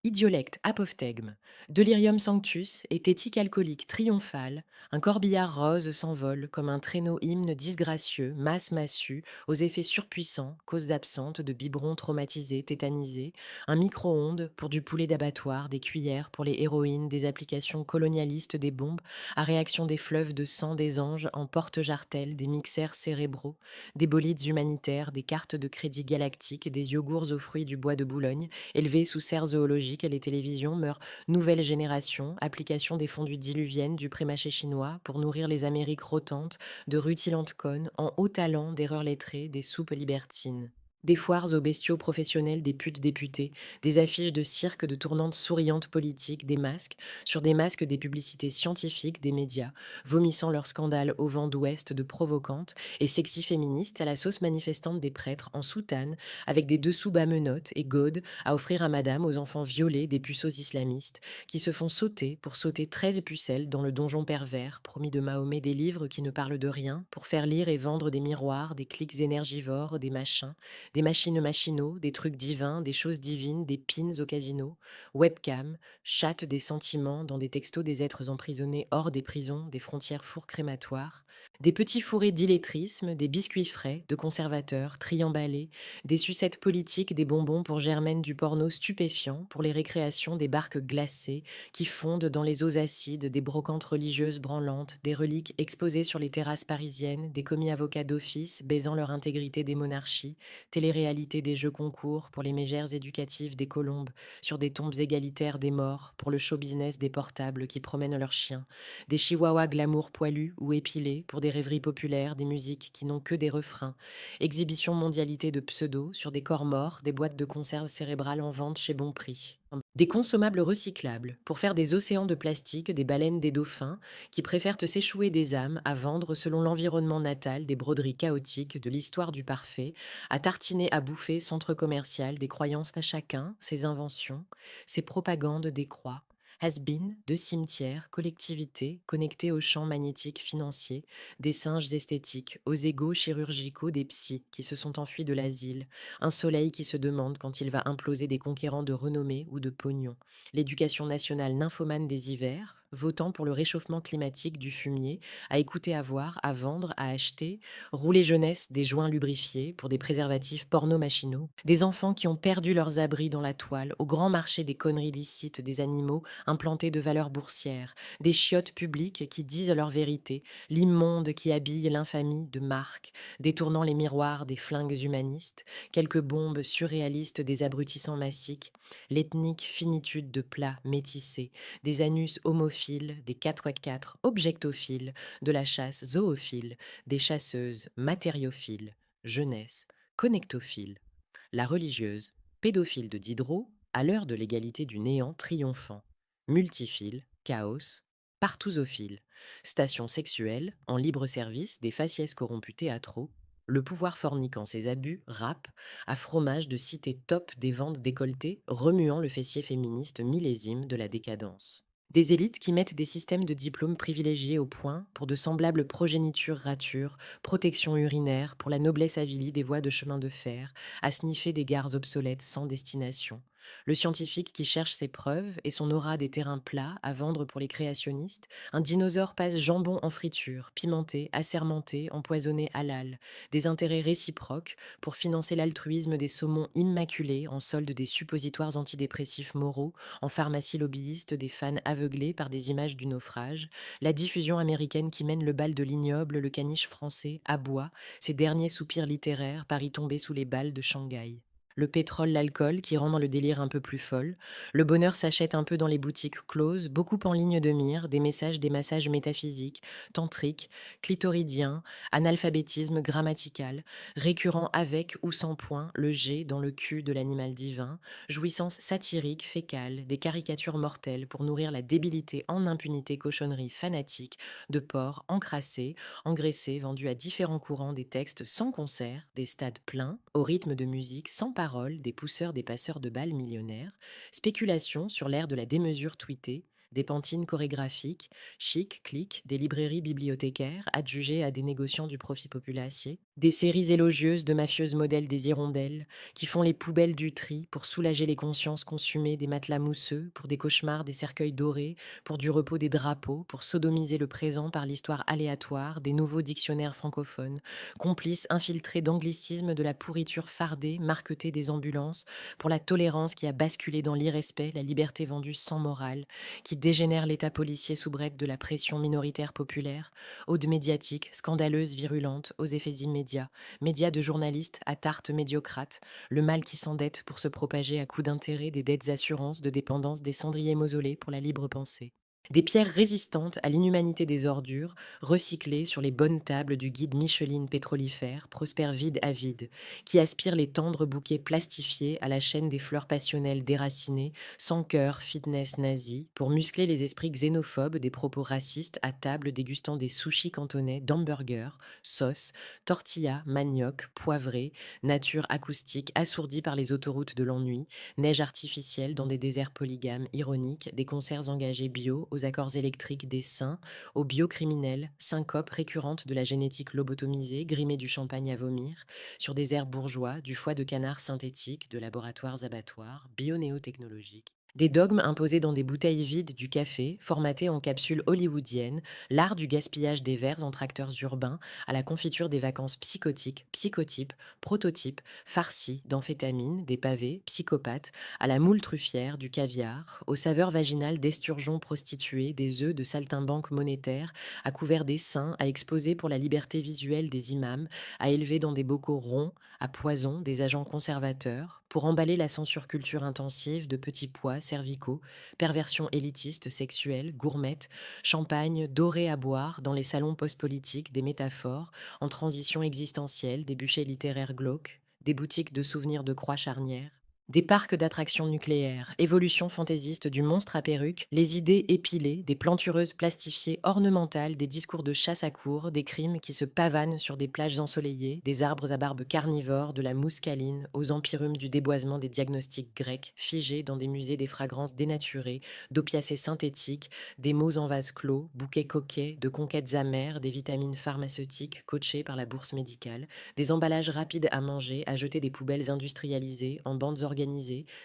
Idiolecte apophthegme, delirium sanctus et tétique alcoolique triomphale, un corbillard rose s'envole comme un traîneau hymne disgracieux, masse massue, aux effets surpuissants, cause d'absente, de biberons traumatisés, tétanisés, un micro-ondes pour du poulet d'abattoir, des cuillères pour les héroïnes, des applications colonialistes des bombes, à réaction des fleuves de sang des anges en porte-jartelles, des mixeurs cérébraux, des bolides humanitaires, des cartes de crédit galactiques, des yogourts aux fruits du bois de Boulogne, élevés sous serre zoologique, les télévisions meurent nouvelle génération, application des fondus diluviennes du prémâché chinois pour nourrir les Amériques rôtantes de rutilantes connes en haut talent d'erreurs lettrées, des soupes libertines. Des foires aux bestiaux professionnels, des putes députées, des affiches de cirque de tournantes souriantes politiques, des masques, sur des masques des publicités scientifiques des médias, vomissant leurs scandales au vent d'ouest de provocantes et sexy féministes à la sauce manifestante des prêtres en soutane, avec des dessous bas menottes et godes à offrir à madame aux enfants violés des puceaux islamistes qui se font sauter pour sauter 13 pucelles dans le donjon pervers, promis de Mahomet des livres qui ne parlent de rien, pour faire lire et vendre des miroirs, des clics énergivores, des machins, des machines machinaux, des trucs divins, des choses divines, des pins au casino, webcam, chatte des sentiments dans des textos des êtres emprisonnés hors des prisons, des frontières fours crématoires, des petits fourrés d'illettrisme, des biscuits frais, de conservateurs, triemballés, des sucettes politiques, des bonbons pour Germaine du porno stupéfiant, pour les récréations des barques glacées qui fondent dans les eaux acides, des brocantes religieuses branlantes, des reliques exposées sur les terrasses parisiennes, des commis avocats d'office baisant leur intégrité des monarchies, télé-réalité des jeux concours pour les mégères éducatives des colombes, sur des tombes égalitaires des morts, pour le show business des portables qui promènent leurs chiens, des chihuahuas glamour poilus ou épilés pour des rêveries populaires, des musiques qui n'ont que des refrains, exhibition mondialité de pseudo sur des corps morts, des boîtes de conserve cérébrales en vente chez bon prix. Des consommables recyclables pour faire des océans de plastique, des baleines, des dauphins qui préfèrent te s'échouer des âmes à vendre selon l'environnement natal des broderies chaotiques de l'histoire du parfait, à tartiner à bouffer centre commercial des croyances à chacun, ses inventions, ses propagandes des croix. Has-been, de cimetières, collectivités connectées aux champs magnétiques financiers, des singes esthétiques, aux égaux chirurgicaux des psys qui se sont enfuis de l'asile, un soleil qui se demande quand il va imploser des conquérants de renommée ou de pognon, l'éducation nationale nymphomane des hivers, votant pour le réchauffement climatique du fumier, à écouter, à voir, à vendre, à acheter, rouler jeunesse des joints lubrifiés pour des préservatifs porno-machinaux, des enfants qui ont perdu leurs abris dans la toile, au grand marché des conneries licites des animaux implantés de valeurs boursières, des chiottes publiques qui disent leur vérité, l'immonde qui habille l'infamie de marques, détournant les miroirs des flingues humanistes, quelques bombes surréalistes des abrutissants massiques, l'ethnique finitude de plats métissés, des anus homophiles, des 4x4 objectophiles, de la chasse zoophile, des chasseuses matériophiles, jeunesse, connectophile, la religieuse, pédophile de Diderot, à l'heure de l'égalité du néant triomphant, multiphile, chaos, partouzophile, station sexuelle, en libre service des faciès corrompus théâtraux, le pouvoir forniquant ses abus, rap, à fromage de cité top des ventes décolletées, remuant le fessier féministe millésime de la décadence. Des élites qui mettent des systèmes de diplômes privilégiés au point pour de semblables progénitures ratures, protection urinaire pour la noblesse avilie des voies de chemin de fer, à sniffer des gares obsolètes sans destination. Le scientifique qui cherche ses preuves et son aura des terrains plats à vendre pour les créationnistes, un dinosaure passe jambon en friture, pimenté, assermenté, empoisonné halal, des intérêts réciproques pour financer l'altruisme des saumons immaculés en solde des suppositoires antidépressifs moraux, en pharmacie lobbyiste des fans aveuglés par des images du naufrage, la diffusion américaine qui mène le bal de l'ignoble, le caniche français, aboie, ses derniers soupirs littéraires par y tomber sous les balles de Shanghai. Le pétrole, l'alcool qui rend dans le délire un peu plus folle. Le bonheur s'achète un peu dans les boutiques closes, beaucoup en ligne de mire, des messages, des massages métaphysiques, tantriques, clitoridiens, analphabétisme grammatical, récurrent avec ou sans point, le G dans le cul de l'animal divin, jouissance satirique, fécale, des caricatures mortelles pour nourrir la débilité en impunité cochonnerie fanatique de porcs encrassés, engraissés, vendus à différents courants des textes sans concert, des stades pleins, au rythme de musique sans parole, des pousseurs, des passeurs de balles millionnaires, spéculation sur l'ère de la démesure tweetée, des pantines chorégraphiques, chic, clic, des librairies bibliothécaires adjugées à des négociants du profit populacier, Des séries élogieuses de mafieuses modèles des hirondelles, qui font les poubelles du tri pour soulager les consciences consumées des matelas mousseux, pour des cauchemars des cercueils dorés, pour du repos des drapeaux, pour sodomiser le présent par l'histoire aléatoire des nouveaux dictionnaires francophones, complices infiltrés d'anglicismes de la pourriture fardée, marquetée des ambulances, pour la tolérance qui a basculé dans l'irrespect, la liberté vendue sans morale, qui dégénère l'état policier sous brette de la pression minoritaire populaire, ode médiatique, scandaleuse, virulente, aux effets immédiats, médias de journalistes à tarte médiocrate, le mal qui s'endette pour se propager à coups d'intérêt des dettes assurances de dépendance des cendriers mausolées pour la libre pensée. Des pierres résistantes à l'inhumanité des ordures, recyclées sur les bonnes tables du guide Micheline pétrolifère, prospère vide à vide, qui aspire les tendres bouquets plastifiés à la chaîne des fleurs passionnelles déracinées, sans cœur, fitness nazi, pour muscler les esprits xénophobes des propos racistes à table dégustant des sushis cantonais d'hamburgers, sauces, tortillas, manioc, poivrés, nature acoustique assourdie par les autoroutes de l'ennui, neige artificielle dans des déserts polygames ironiques, des concerts engagés bio aux accords électriques des saints, aux biocriminels, syncopes récurrentes de la génétique lobotomisée, grimée du champagne à vomir, sur des airs bourgeois, du foie de canard synthétique, de laboratoires abattoirs, bio-néotechnologiques. Des dogmes imposés dans des bouteilles vides du café, formatés en capsules hollywoodiennes, l'art du gaspillage des verres en tracteurs urbains, à la confiture des vacances psychotiques, psychotypes, prototypes, farcis d'amphétamines, des pavés, psychopathes, à la moule truffière, du caviar, aux saveurs vaginales d'esturgeons prostitués, des œufs de saltimbanques monétaires, à couvert des seins, à exposer pour la liberté visuelle des imams, à élever dans des bocaux ronds, à poison, des agents conservateurs, pour emballer la censure culture intensive de petits pois cervicaux, perversions élitistes, sexuelles, gourmettes, champagne doré à boire dans les salons post-politiques des métaphores, en transition existentielle, des bûchers littéraires glauques, des boutiques de souvenirs de croix charnières, des parcs d'attractions nucléaires, évolution fantaisiste du monstre à perruque, les idées épilées, des plantureuses plastifiées ornementales, des discours de chasse à courre, des crimes qui se pavanent sur des plages ensoleillées, des arbres à barbe carnivore, de la mousse câline, aux empyreumes du déboisement des diagnostics grecs, figés dans des musées des fragrances dénaturées, d'opiacés synthétiques, des mots en vase clos, bouquets coquets, de conquêtes amères, des vitamines pharmaceutiques coachées par la bourse médicale, des emballages rapides à manger, à jeter des poubelles industrialisées, en bandes organisées,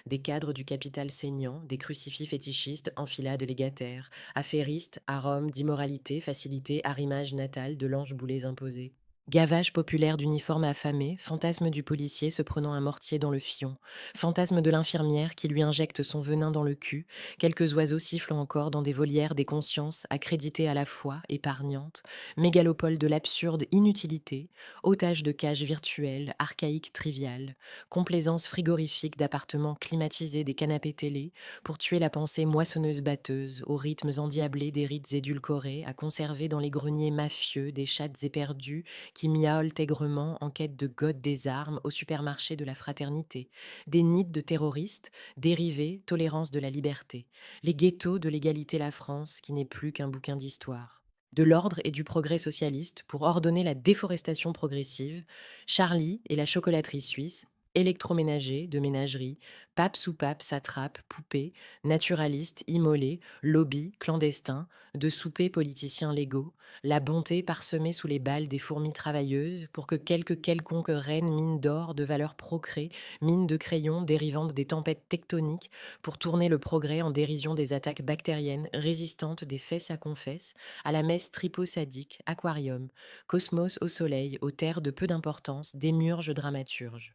des cadres du capital saignant, des crucifix fétichistes, enfilades légataires, affairistes, arômes d'immoralité, facilité, arrimage natal de l'ange boulets imposés. Gavage populaire d'uniformes affamés, fantasme du policier se prenant un mortier dans le fion, fantasme de l'infirmière qui lui injecte son venin dans le cul, quelques oiseaux sifflent encore dans des volières des consciences accréditées à la fois, épargnantes, mégalopole de l'absurde inutilité, otage de cages virtuelles, archaïques triviales, complaisance frigorifique d'appartements climatisés des canapés télé, pour tuer la pensée moissonneuse-batteuse, aux rythmes endiablés des rites édulcorés, à conserver dans les greniers mafieux des chattes éperdues qui miaulent aigrement en quête de godes des armes au supermarché de la fraternité, des nids de terroristes, dérivés, tolérance de la liberté, les ghettos de l'égalité la France qui n'est plus qu'un bouquin d'histoire. De l'ordre et du progrès socialiste pour ordonner la déforestation progressive, Charlie et la chocolaterie suisse, électroménager de ménagerie, pape sous pape, satrape, poupée, naturaliste, immolé, lobby, clandestin, de soupers politiciens légaux, la bonté parsemée sous les balles des fourmis travailleuses pour que quelconque reine mine d'or de valeur procrée, mine de crayon dérivante des tempêtes tectoniques pour tourner le progrès en dérision des attaques bactériennes résistantes des fesses à confesse, à la messe triposadique, aquarium, cosmos au soleil, aux terres de peu d'importance, démurge dramaturge.